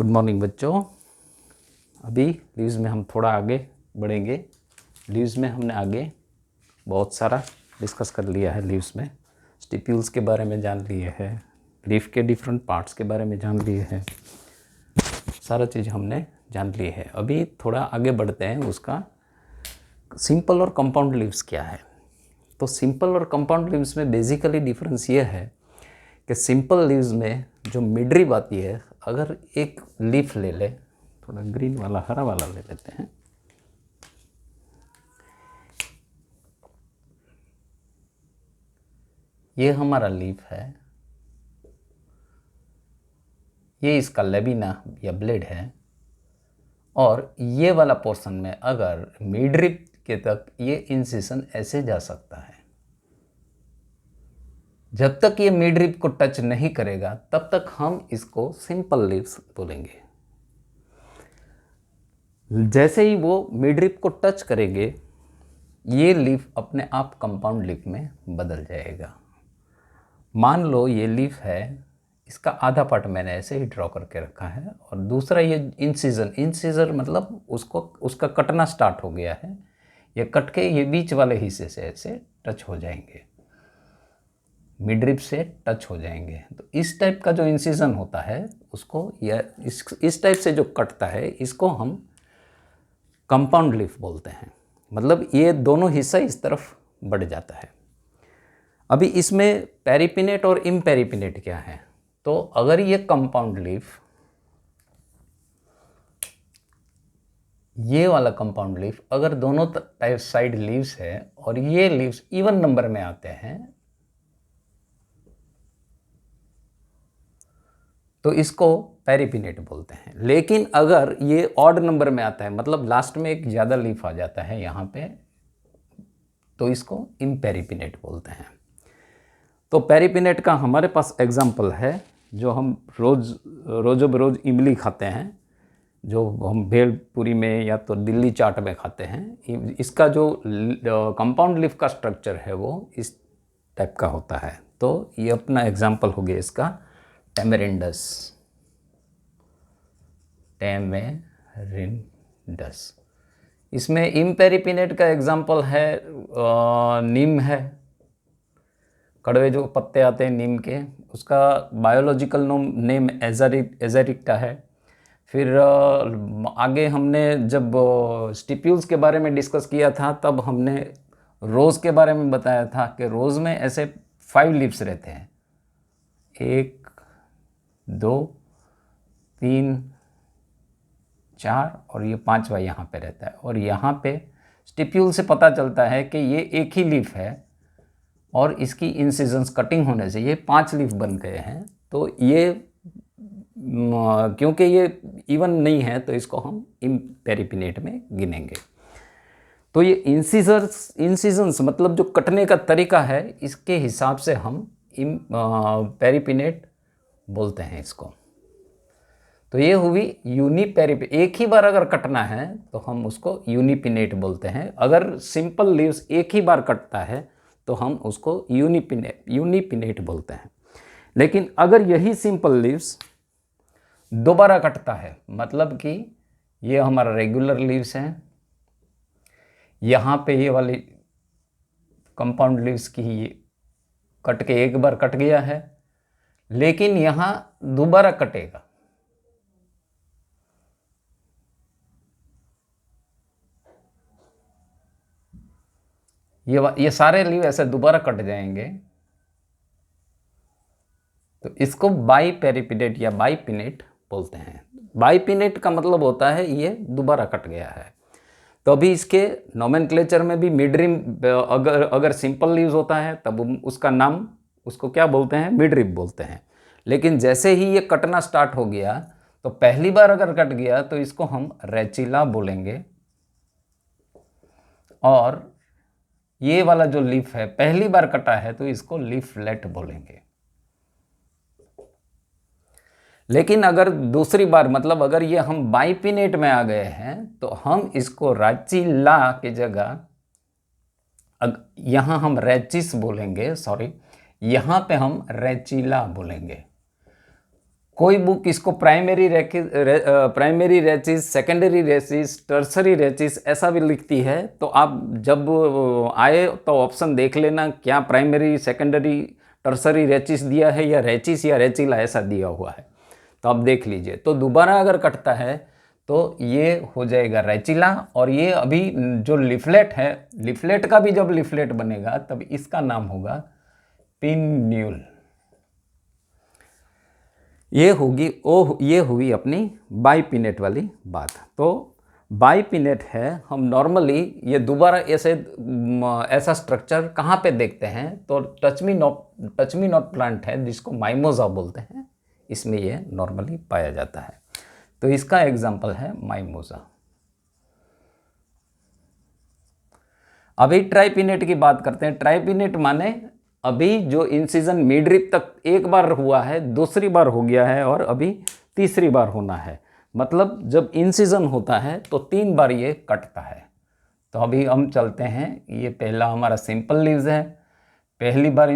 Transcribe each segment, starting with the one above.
Good morning बच्चों। अभी leaves में हम थोड़ा आगे बढ़ेंगे। लीव्स में हमने आगे बहुत सारा डिस्कस कर लिया है। लीव्स में स्टिप्यूल्स के बारे में जान लिए हैं, लीफ के डिफरेंट पार्ट्स के बारे में जान लिए हैं, सारा चीज़ हमने जान ली है। अभी थोड़ा आगे बढ़ते हैं, उसका सिंपल और कंपाउंड लीव्स क्या है। तो सिंपल और कंपाउंड लीव्स में बेसिकली डिफरेंस ये है कि सिंपल लीव्स में जो मिडरिब आती है, अगर एक लीफ ले ले, थोड़ा ग्रीन वाला हरा वाला ले लेते हैं, ये हमारा लीफ है, ये इसका लेबिना या ब्लेड है, और ये वाला पोर्शन में अगर मिडरिब के तक ये इंसिशन ऐसे जा सकता है। जब तक ये मिडरिब को टच नहीं करेगा तब तक हम इसको सिंपल लीव्स बोलेंगे। जैसे ही वो मिडरिब को टच करेंगे, ये लीफ अपने आप कंपाउंड लीफ में बदल जाएगा। मान लो ये लीफ है, इसका आधा पार्ट मैंने ऐसे ही ड्रॉ करके रखा है, और दूसरा ये इंसिजर मतलब उसका कटना स्टार्ट हो गया है। ये कट के ये बीच वाले हिस्से से ऐसे टच हो जाएंगे, मिडरिब से टच हो जाएंगे। तो इस टाइप का जो इंसिजन होता है उसको, या इस टाइप से जो कटता है, इसको हम कंपाउंड लीफ बोलते हैं। मतलब ये दोनों हिस्सा इस तरफ बढ़ जाता है। अभी इसमें पेरिपिनेट और इम्पेरिपिनेट क्या है। तो अगर ये कंपाउंड लीफ, ये वाला कंपाउंड लीफ अगर दोनों टाइप साइड लीव्स है और ये लीव्स इवन नंबर में आते हैं, तो इसको पेरिपिनेट बोलते हैं। लेकिन अगर ये ऑड नंबर में आता है, मतलब लास्ट में एक ज़्यादा लीफ आ जाता है यहाँ पे, तो इसको इम्पेरिपिनेट बोलते हैं। तो पेरिपिनेट का हमारे पास एग्जाम्पल है, जो हम रोज़ बरोज़ इमली खाते हैं, जो हम भेलपुरी में या तो दिल्ली चाट में खाते हैं। इसका जो कंपाउंड लीफ का स्ट्रक्चर है वो इस टाइप का होता है। तो ये अपना एग्जाम्पल हो गया इसका टेमेरिंडस। इसमें इम्पेरिपिनेट का एग्जाम्पल है नीम है। कड़वे जो पत्ते आते हैं नीम के, उसका बायोलॉजिकल नेम एज़ेरिक्टा है। फिर आगे हमने जब स्टिप्यूल्स के बारे में डिस्कस किया था, तब हमने रोज़ के बारे में बताया था कि रोज़ में ऐसे 5 लीव्स रहते हैं, 1 2 3 4, और ये 5वां यहाँ पे रहता है। और यहाँ पे स्टिप्यूल से पता चलता है कि ये एक ही लीफ है, और इसकी इंसिजन्स कटिंग होने से ये 5 लीफ बन गए हैं। तो ये क्योंकि ये इवन नहीं है, तो इसको हम इम्पेरिपिनेट में गिनेंगे। तो ये इंसिजन्स मतलब जो कटने का तरीका है, इसके हिसाब से हम पेरिपिनेट बोलते हैं इसको। तो ये हुई यूनिपेरिपिनेट। एक ही बार अगर कटना है तो हम उसको यूनिपिनेट बोलते हैं। अगर सिंपल लीव्स एक ही बार कटता है तो हम उसको यूनिपिनेट बोलते हैं। लेकिन अगर यही सिंपल लीव्स दोबारा कटता है, मतलब कि ये हमारा रेगुलर लीव्स हैं, यहाँ पे ये वाली कंपाउंड लीव्स की ये कट के एक बार कट गया है, लेकिन यहाँ दोबारा कटेगा, ये सारे लीव ऐसे दोबारा कट जाएंगे, तो इसको बाईपेरिपिनेट या बाईपिनेट बोलते हैं। बाईपिनेट का मतलब होता है ये दोबारा कट गया है। तो अभी इसके नोमेनक्लेचर में भी मिडरिब, अगर सिंपल लीव्स होता है तब उसका नाम, उसको क्या बोलते हैं, मिडरिब बोलते हैं। लेकिन जैसे ही ये कटना स्टार्ट हो गया, तो पहली बार अगर कट गया तो इसको हम रेचिला बोलेंगे, और ये वाला जो लीफ है पहली बार कटा है तो इसको लीफलेट बोलेंगे। लेकिन अगर दूसरी बार, मतलब अगर ये हम बाईपिनेट में आ गए हैं, तो हम इसको राचिला की जगह, यहाँ हम रेचिस बोलेंगे, सॉरी, यहाँ पे हम रेचिला बोलेंगे। कोई बुक इसको primary rachis, secondary rachis, tertiary rachis ऐसा भी लिखती है, तो आप जब आए तो ऑप्शन देख लेना क्या प्राइमरी, सेकेंडरी, टर्सरी रेचिस दिया है या रेचिस या रेचिला ऐसा दिया हुआ है, तो आप देख लीजिए। तो दोबारा अगर कटता है तो ये हो जाएगा रेचिला, और ये अभी जो लिफलेट है, लिफलेट का भी जब लिफलेट बनेगा तब इसका नाम होगा पिन्यूल। ये हुई अपनी बाइपिनेट वाली बात। तो बाइपिनेट है, हम नॉर्मली ये दोबारा ऐसा स्ट्रक्चर कहाँ पे देखते हैं, तो टच मी नॉट प्लांट है जिसको माइमोजा बोलते हैं, इसमें ये नॉर्मली पाया जाता है। तो इसका एग्जाम्पल है माइमोजा। अभी ट्राइपिनेट की बात करते हैं। ट्राइपिनेट माने अभी जो इंसिजन मिडरिप तक एक बार हुआ है, दूसरी बार हो गया है और अभी तीसरी बार होना है। मतलब जब इंसिजन होता है तो 3 बार ये कटता है। तो अभी हम चलते हैं, ये पहला हमारा सिंपल लीव्स है, पहली बार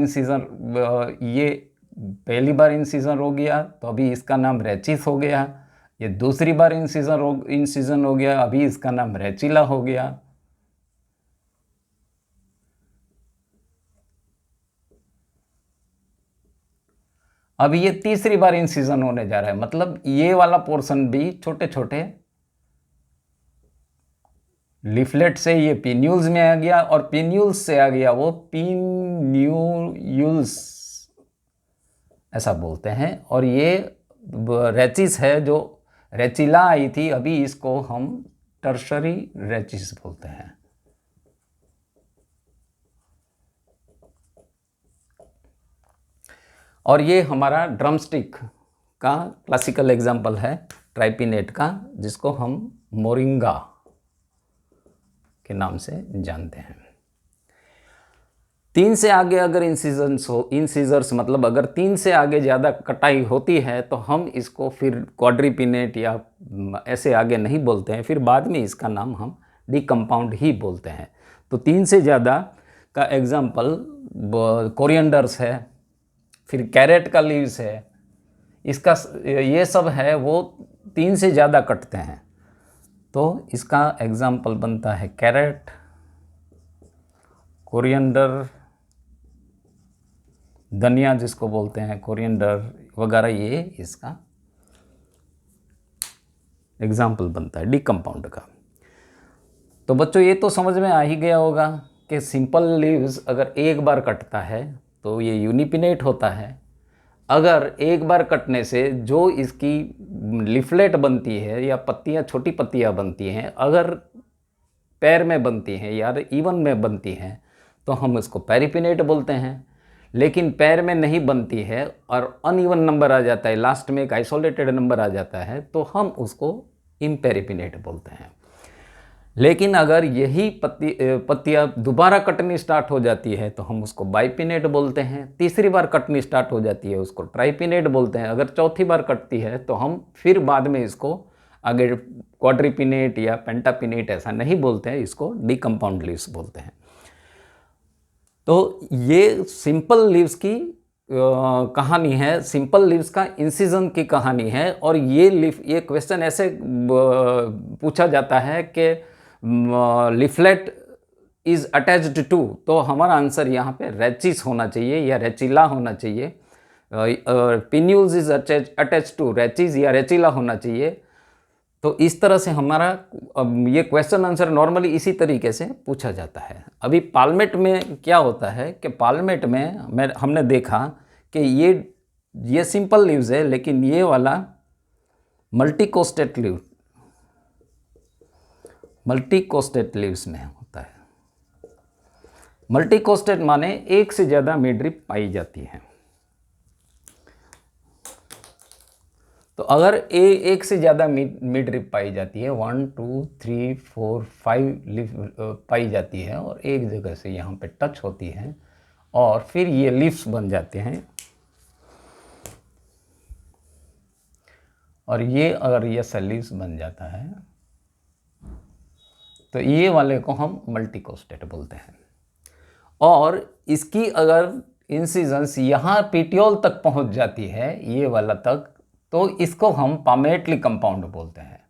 इंसिजन हो गया तो अभी इसका नाम रेचिस हो गया। ये दूसरी बार इंसिजन हो गया, अभी इसका नाम रेचिला हो गया। अब ये तीसरी बार इंसिजन होने जा रहा है, मतलब ये वाला पोर्शन भी छोटे छोटे लिफलेट से ये पिन्यूल्स में आ गया, और पिन्यूल्स से आ गया वो पिन्यूल्स ऐसा बोलते हैं। और ये रेचिस है जो रेचिला आई थी, अभी इसको हम टर्शरी रेचिस बोलते हैं। और ये हमारा ड्रमस्टिक का क्लासिकल एग्जाम्पल है ट्राइपिनेट का, जिसको हम मोरिंगा के नाम से जानते हैं। 3 से आगे अगर इंसिजर्स मतलब अगर 3 से आगे ज़्यादा कटाई होती है तो हम इसको फिर क्वाड्रिपिनेट या ऐसे आगे नहीं बोलते हैं, फिर बाद में इसका नाम हम डिकम्पाउंड ही बोलते हैं। तो 3 से ज़्यादा का एग्जाम्पल कोरिएंडर्स है, फिर कैरेट का लीव्स है, इसका ये सब है वो 3 से ज़्यादा कटते हैं। तो इसका एग्जाम्पल बनता है कैरेट, कोरिएंडर, धनिया जिसको बोलते हैं कोरिएंडर वगैरह, ये इसका एग्जाम्पल बनता है डिकम्पाउंड का। तो बच्चों ये तो समझ में आ ही गया होगा कि सिंपल लीव्स अगर एक बार कटता है तो ये यूनिपिनेट होता है। अगर एक बार कटने से जो इसकी लिफलेट बनती है या पत्तियां, छोटी पत्तियां बनती हैं, अगर पैर में बनती हैं या इवन में बनती हैं तो हम इसको पेरिपिनेट बोलते हैं। लेकिन पैर में नहीं बनती है और अनइवन नंबर आ जाता है, लास्ट में एक आइसोलेटेड नंबर आ जाता है, तो हम उसको इम्पेरिपिनेट बोलते हैं। लेकिन अगर यही पत्तियाँ दोबारा कटनी स्टार्ट हो जाती है तो हम उसको बाइपिनेट बोलते हैं। तीसरी बार कटनी स्टार्ट हो जाती है उसको ट्राइपिनेट बोलते हैं। अगर चौथी बार कटती है तो हम फिर बाद में इसको आगे क्वाड्रिपिनेट या पेंटापिनेट ऐसा नहीं बोलते हैं, इसको डिकम्पाउंड लीव्स बोलते हैं। तो ये सिंपल लीव्स की कहानी है, सिंपल लीव्स का इंसिजन की कहानी है। और ये क्वेश्चन ऐसे पूछा जाता है कि लिफलेट इज अटैच्ड टू, तो हमारा आंसर यहाँ पे रेचिस होना चाहिए या रेचिला होना चाहिए। पिन्यूल्स इज अटैच्ड टू रेचिस या रेचिला होना चाहिए। तो इस तरह से हमारा ये क्वेश्चन आंसर नॉर्मली इसी तरीके से पूछा जाता है। अभी पालमेट में क्या होता है कि पालमेट में हमने देखा कि ये सिंपल लीव्स है, लेकिन ये वाला मल्टीकोस्टेट लीव्स में होता है। मल्टीकोस्टेट माने एक से ज़्यादा मिडरिप पाई जाती है। तो अगर एक से ज़्यादा मिडरिप पाई जाती है, 1 2 3 4 5 लीफ पाई जाती है और एक जगह से यहाँ पे टच होती है और फिर ये लीफ्स बन जाते हैं, और ये अगर ये लीव्स बन जाता है तो ये वाले को हम मल्टीकोस्टेट बोलते हैं। और इसकी अगर इंसिजेंस यहाँ पेटियोल तक पहुँच जाती है, ये वाला तक, तो इसको हम पामेटली कंपाउंड बोलते हैं।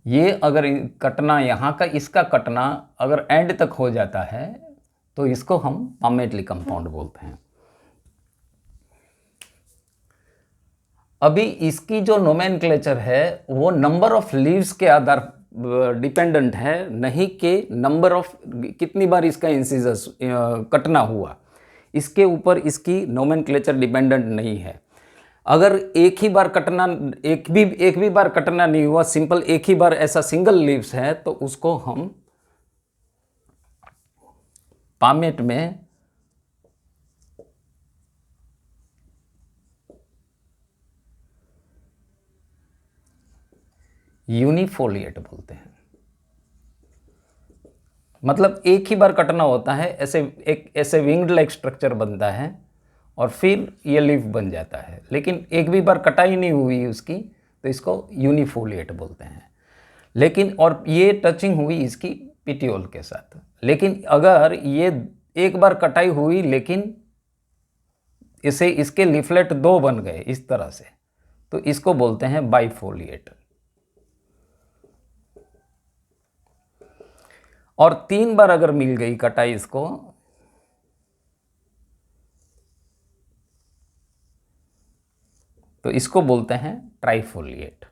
ये अगर कटना यहाँ का, इसका कटना अगर एंड तक हो जाता है तो इसको हम पामेटली कंपाउंड बोलते हैं। अभी इसकी जो नोमेनक्लेचर है वो नंबर ऑफ लीव्स के आधार डिपेंडेंट है, नहीं कि नंबर ऑफ कितनी बार इसका इंसिजर्स कटना हुआ, इसके ऊपर इसकी नोमेनक्लेचर डिपेंडेंट नहीं है। अगर एक ही बार कटना, एक भी बार कटना नहीं हुआ, सिंपल एक ही बार ऐसा सिंगल लीव्स है, तो उसको हम पामेट में यूनिफोलिएट बोलते हैं। मतलब एक ही बार कटना होता है, ऐसे विंग्ड लाइक स्ट्रक्चर बनता है और फिर ये लीफ बन जाता है, लेकिन एक भी बार कटाई नहीं हुई उसकी, तो इसको यूनिफोलिएट बोलते हैं। लेकिन और ये टचिंग हुई इसकी पिटियोल के साथ, लेकिन अगर ये एक बार कटाई हुई लेकिन इसके लीफलेट 2 बन गए इस तरह से, तो इसको बोलते हैं बाइफोलिएट। और 3 बार अगर मिल गई कटाई इसको, तो इसको बोलते हैं ट्राइफोलिएट।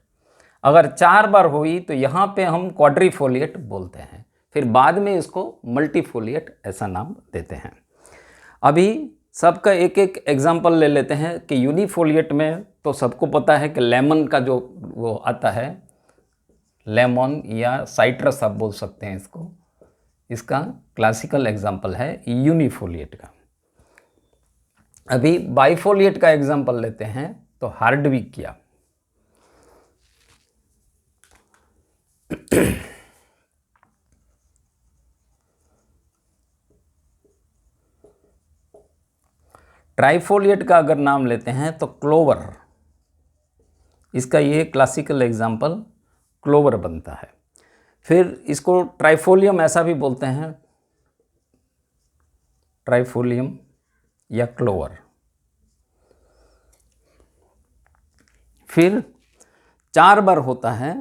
अगर 4 बार हुई तो यहाँ पे हम क्वाड्रीफोलिएट बोलते हैं, फिर बाद में इसको मल्टीफोलिएट ऐसा नाम देते हैं। अभी सबका एक एक एग्जाम्पल ले लेते हैं कि यूनिफोलिएट में तो सबको पता है कि लेमन का जो वो आता है, लेमन या साइट्रस आप बोल सकते हैं इसको, इसका क्लासिकल एग्जाम्पल है यूनिफोलिएट का। अभी बाइफोलिएट का एग्जाम्पल लेते हैं तो हार्डविक किया। ट्राइफोलिएट का अगर नाम लेते हैं तो क्लोवर, इसका ये क्लासिकल एग्जाम्पल क्लोवर बनता है। फिर इसको ट्राइफोलियम ऐसा भी बोलते हैं, ट्राइफोलियम या क्लोवर। फिर 4 बार होता है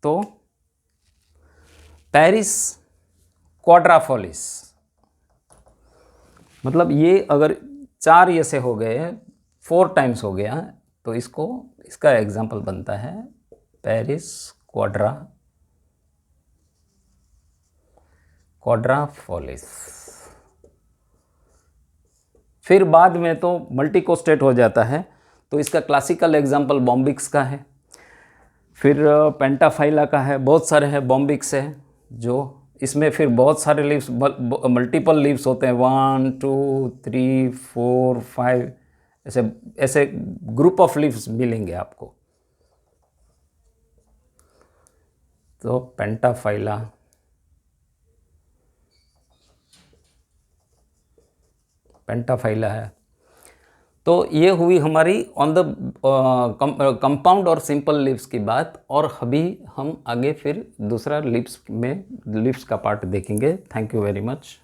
तो पेरिस क्वाड्राफोलिस, मतलब ये अगर 4 ये से हो गए, 4 टाइम्स हो गया, तो इसका एग्जाम्पल बनता है पेरिस क्वाड्राफोलिस। फिर बाद में तो मल्टीकोस्टेट हो जाता है, तो इसका क्लासिकल एग्जाम्पल बॉम्बिक्स का है। फिर पेंटाफाइला का है, बहुत सारे हैं। बॉम्बिक्स है जो इसमें फिर बहुत सारे लीव्स, मल्टीपल लीव्स होते हैं, 1 2 3 4 5 ऐसे ग्रुप ऑफ लीव्स मिलेंगे आपको। तो पेंटाफाइला है। तो ये हुई हमारी ऑन द कंपाउंड और सिंपल लीव्स की बात, और अभी हम आगे फिर दूसरा लीव्स का पार्ट देखेंगे। Thank you very much.